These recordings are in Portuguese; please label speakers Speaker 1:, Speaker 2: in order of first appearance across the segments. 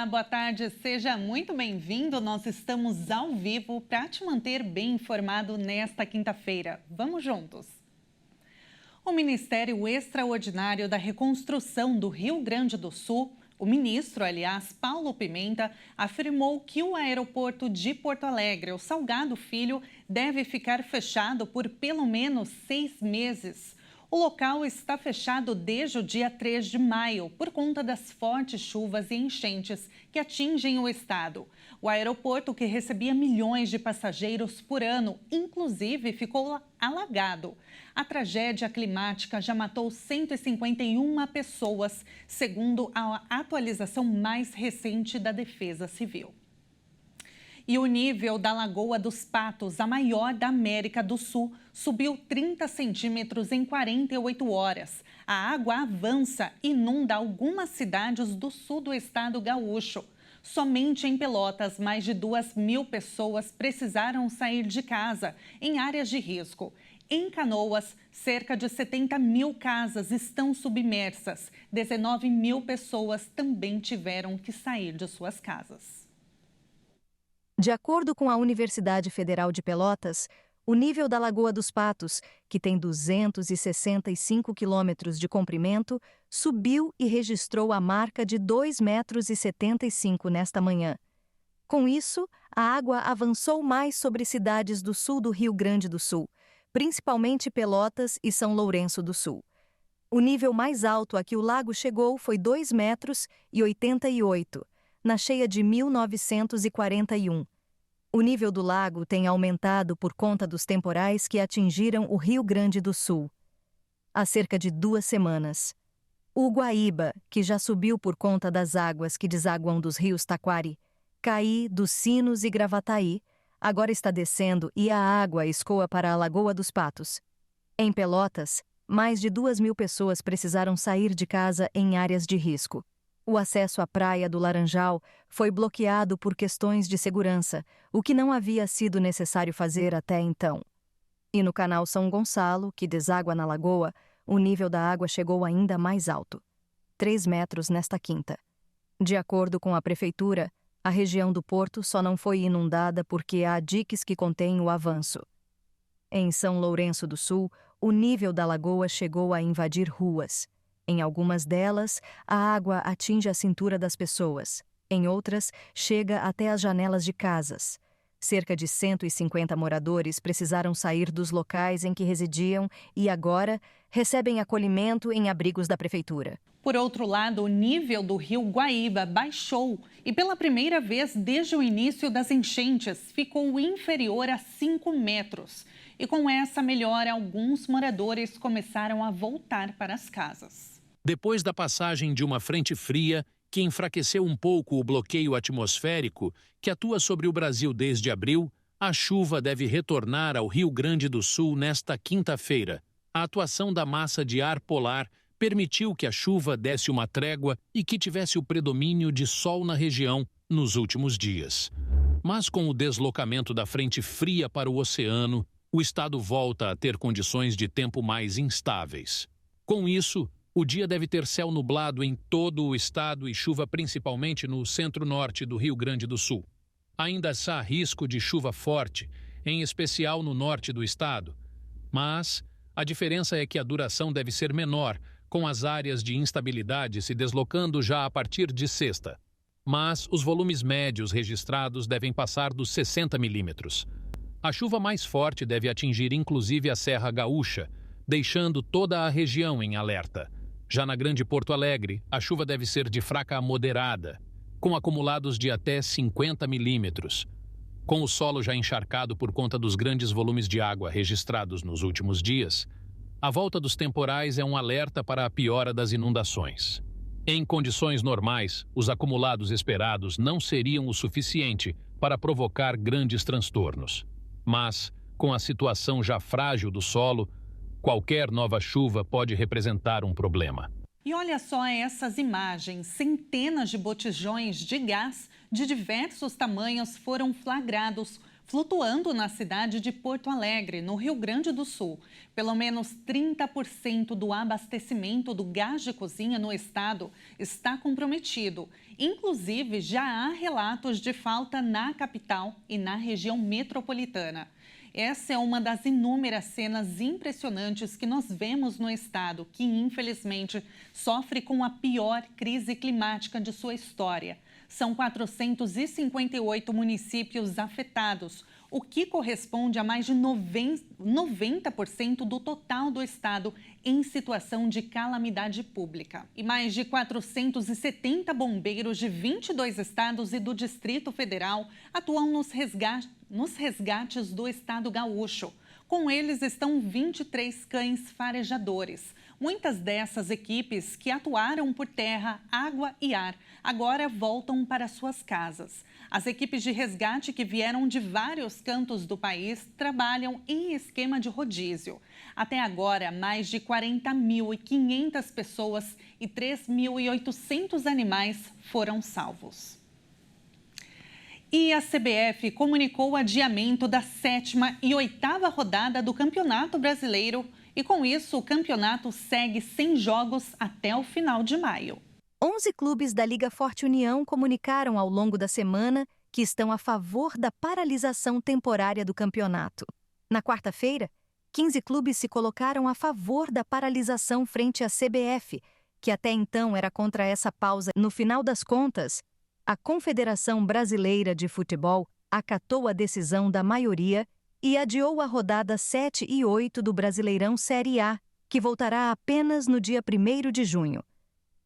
Speaker 1: boa tarde, seja muito bem-vindo. Nós estamos ao vivo para te manter bem informado nesta quinta-feira. Vamos juntos. O Ministério Extraordinário da Reconstrução do Rio Grande do Sul, o ministro, aliás, Paulo Pimenta, afirmou que o aeroporto de Porto Alegre, o Salgado Filho, deve ficar fechado por pelo menos 6 meses. O local está fechado desde o dia 3 de maio por conta das fortes chuvas e enchentes que atingem o estado. O aeroporto, que recebia milhões de passageiros por ano, inclusive ficou alagado. A tragédia climática já matou 151 pessoas, segundo a atualização mais recente da Defesa Civil. E o nível da Lagoa dos Patos, a maior da América do Sul, subiu 30 centímetros em 48 horas. A água avança e inunda algumas cidades do sul do estado gaúcho. Somente em Pelotas, mais de 2.000 pessoas precisaram sair de casa em áreas de risco. Em Canoas, cerca de 70.000 casas estão submersas. 19.000 pessoas também tiveram que sair de suas casas.
Speaker 2: De acordo com a Universidade Federal de Pelotas, o nível da Lagoa dos Patos, que tem 265 quilômetros de comprimento, subiu e registrou a marca de 2,75 metros nesta manhã. Com isso, a água avançou mais sobre cidades do sul do Rio Grande do Sul, principalmente Pelotas e São Lourenço do Sul. O nível mais alto a que o lago chegou foi 2,88 metros, na cheia de 1941. O nível do lago tem aumentado por conta dos temporais que atingiram o Rio Grande do Sul. Há cerca de 2 semanas. O Guaíba, que já subiu por conta das águas que desaguam dos rios Taquari, Caí, dos Sinos e Gravataí, agora está descendo e a água escoa para a Lagoa dos Patos. Em Pelotas, mais de 2.000 pessoas precisaram sair de casa em áreas de risco. O acesso à praia do Laranjal foi bloqueado por questões de segurança, o que não havia sido necessário fazer até então. E no canal São Gonçalo, que deságua na lagoa, o nível da água chegou ainda mais alto, 3 metros nesta quinta. De acordo com a prefeitura, a região do porto só não foi inundada porque há diques que contêm o avanço. Em São Lourenço do Sul, o nível da lagoa chegou a invadir ruas. Em algumas delas, a água atinge a cintura das pessoas. Em outras, chega até as janelas de casas. Cerca de 150 moradores precisaram sair dos locais em que residiam e agora recebem acolhimento em abrigos da prefeitura.
Speaker 1: Por outro lado, o nível do rio Guaíba baixou e pela primeira vez desde o início das enchentes ficou inferior a 5 metros. E com essa melhora, alguns moradores começaram a voltar para as casas.
Speaker 3: Depois da passagem de uma frente fria, que enfraqueceu um pouco o bloqueio atmosférico que atua sobre o Brasil desde abril, a chuva deve retornar ao Rio Grande do Sul nesta quinta-feira. A atuação da massa de ar polar permitiu que a chuva desse uma trégua e que tivesse o predomínio de sol na região nos últimos dias. Mas com o deslocamento da frente fria para o oceano, o estado volta a ter condições de tempo mais instáveis. Com isso, o dia deve ter céu nublado em todo o estado e chuva principalmente no centro-norte do Rio Grande do Sul. Ainda há risco de chuva forte, em especial no norte do estado. Mas a diferença é que a duração deve ser menor, com as áreas de instabilidade se deslocando já a partir de sexta. Mas os volumes médios registrados devem passar dos 60 milímetros. A chuva mais forte deve atingir inclusive a Serra Gaúcha, deixando toda a região em alerta. Já na Grande Porto Alegre, a chuva deve ser de fraca a moderada, com acumulados de até 50 milímetros. Com o solo já encharcado por conta dos grandes volumes de água registrados nos últimos dias, a volta dos temporais é um alerta para a piora das inundações. Em condições normais, os acumulados esperados não seriam o suficiente para provocar grandes transtornos. Mas, com a situação já frágil do solo, qualquer nova chuva pode representar um problema.
Speaker 1: E olha só essas imagens. Centenas de botijões de gás de diversos tamanhos foram flagrados flutuando na cidade de Porto Alegre, no Rio Grande do Sul. Pelo menos 30% do abastecimento do gás de cozinha no estado está comprometido. Inclusive, já há relatos de falta na capital e na região metropolitana. Essa é uma das inúmeras cenas impressionantes que nós vemos no estado, que infelizmente sofre com a pior crise climática de sua história. São 458 municípios afetados, o que corresponde a mais de 90% do total do estado em situação de calamidade pública. E mais de 470 bombeiros de 22 estados e do Distrito Federal atuam nos resgates do estado gaúcho. Com eles estão 23 cães farejadores. Muitas dessas equipes que atuaram por terra, água e ar agora voltam para suas casas. As equipes de resgate que vieram de vários cantos do país trabalham em esquema de rodízio. Até agora, mais de 40.500 pessoas e 3.800 animais foram salvos. E a CBF comunicou o adiamento da 7ª e 8ª rodada do Campeonato Brasileiro e, com isso, o campeonato segue sem jogos até o final de maio.
Speaker 2: 11 clubes da Liga Forte União comunicaram ao longo da semana que estão a favor da paralisação temporária do campeonato. Na quarta-feira, 15 clubes se colocaram a favor da paralisação frente à CBF, que até então era contra essa pausa. No final das contas, a Confederação Brasileira de Futebol acatou a decisão da maioria e adiou a rodada 7 e 8 do Brasileirão Série A, que voltará apenas no dia 1º de junho.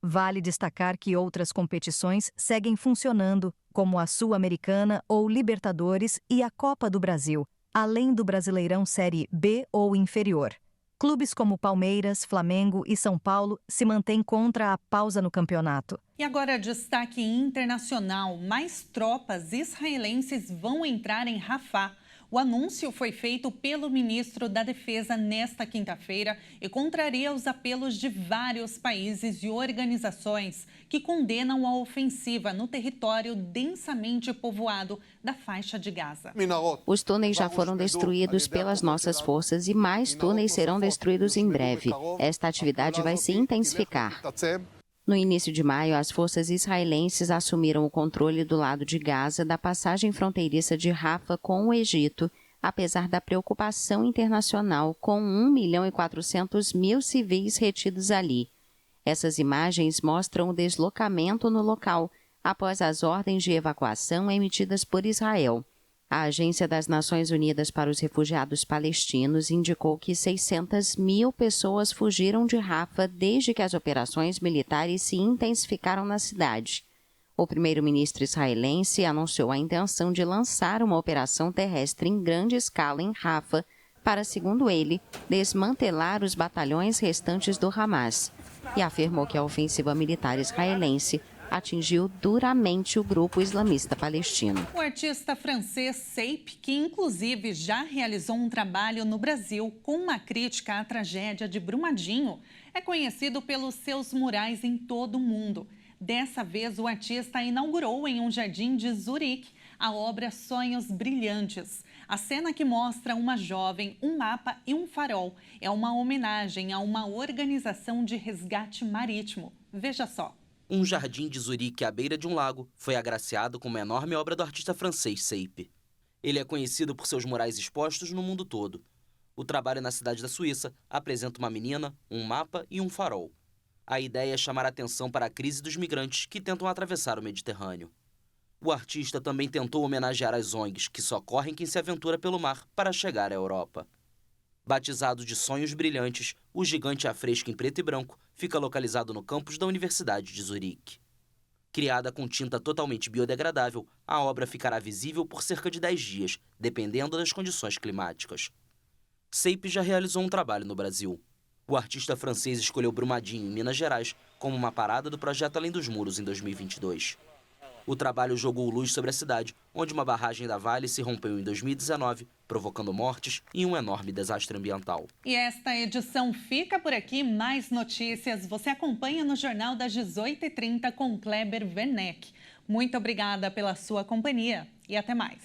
Speaker 2: Vale destacar que outras competições seguem funcionando, como a Sul-Americana ou Libertadores e a Copa do Brasil, além do Brasileirão Série B ou inferior. Clubes como Palmeiras, Flamengo e São Paulo se mantêm contra a pausa no campeonato.
Speaker 1: E agora, destaque internacional: mais tropas israelenses vão entrar em Rafah. O anúncio foi feito pelo ministro da Defesa nesta quinta-feira e contraria os apelos de vários países e organizações que condenam a ofensiva no território densamente povoado da faixa de Gaza.
Speaker 4: Os túneis já foram destruídos pelas nossas forças e mais túneis serão destruídos em breve. Esta atividade vai se intensificar. No início de maio, as forças israelenses assumiram o controle do lado de Gaza da passagem fronteiriça de Rafah com o Egito, apesar da preocupação internacional com 1.400.000 civis retidos ali. Essas imagens mostram o deslocamento no local após as ordens de evacuação emitidas por Israel. A Agência das Nações Unidas para os Refugiados Palestinos indicou que 600.000 pessoas fugiram de Rafah desde que as operações militares se intensificaram na cidade. O primeiro-ministro israelense anunciou a intenção de lançar uma operação terrestre em grande escala em Rafah para, segundo ele, desmantelar os batalhões restantes do Hamas, e afirmou que a ofensiva militar israelense atingiu duramente o grupo islamista palestino.
Speaker 1: O artista francês Seip, que inclusive já realizou um trabalho no Brasil com uma crítica à tragédia de Brumadinho, é conhecido pelos seus murais em todo o mundo. Dessa vez, o artista inaugurou em um jardim de Zurique a obra Sonhos Brilhantes. A cena, que mostra uma jovem, um mapa e um farol, é uma homenagem a uma organização de resgate marítimo. Veja só.
Speaker 5: Um jardim de Zurique à beira de um lago foi agraciado com uma enorme obra do artista francês Seip. Ele é conhecido por seus murais expostos no mundo todo. O trabalho na cidade da Suíça apresenta uma menina, um mapa e um farol. A ideia é chamar a atenção para a crise dos migrantes que tentam atravessar o Mediterrâneo. O artista também tentou homenagear as ONGs que socorrem quem se aventura pelo mar para chegar à Europa. Batizado de Sonhos Brilhantes, o gigante afresco em preto e branco fica localizado no campus da Universidade de Zurique. Criada com tinta totalmente biodegradável, a obra ficará visível por cerca de 10 dias, dependendo das condições climáticas. Seip já realizou um trabalho no Brasil. O artista francês escolheu Brumadinho, em Minas Gerais, como uma parada do projeto Além dos Muros, em 2022. O trabalho jogou luz sobre a cidade, onde uma barragem da Vale se rompeu em 2019, provocando mortes e um enorme desastre ambiental.
Speaker 1: E esta edição fica por aqui. Mais notícias você acompanha no Jornal das 18h30 com Kleber Werneck. Muito obrigada pela sua companhia e até mais.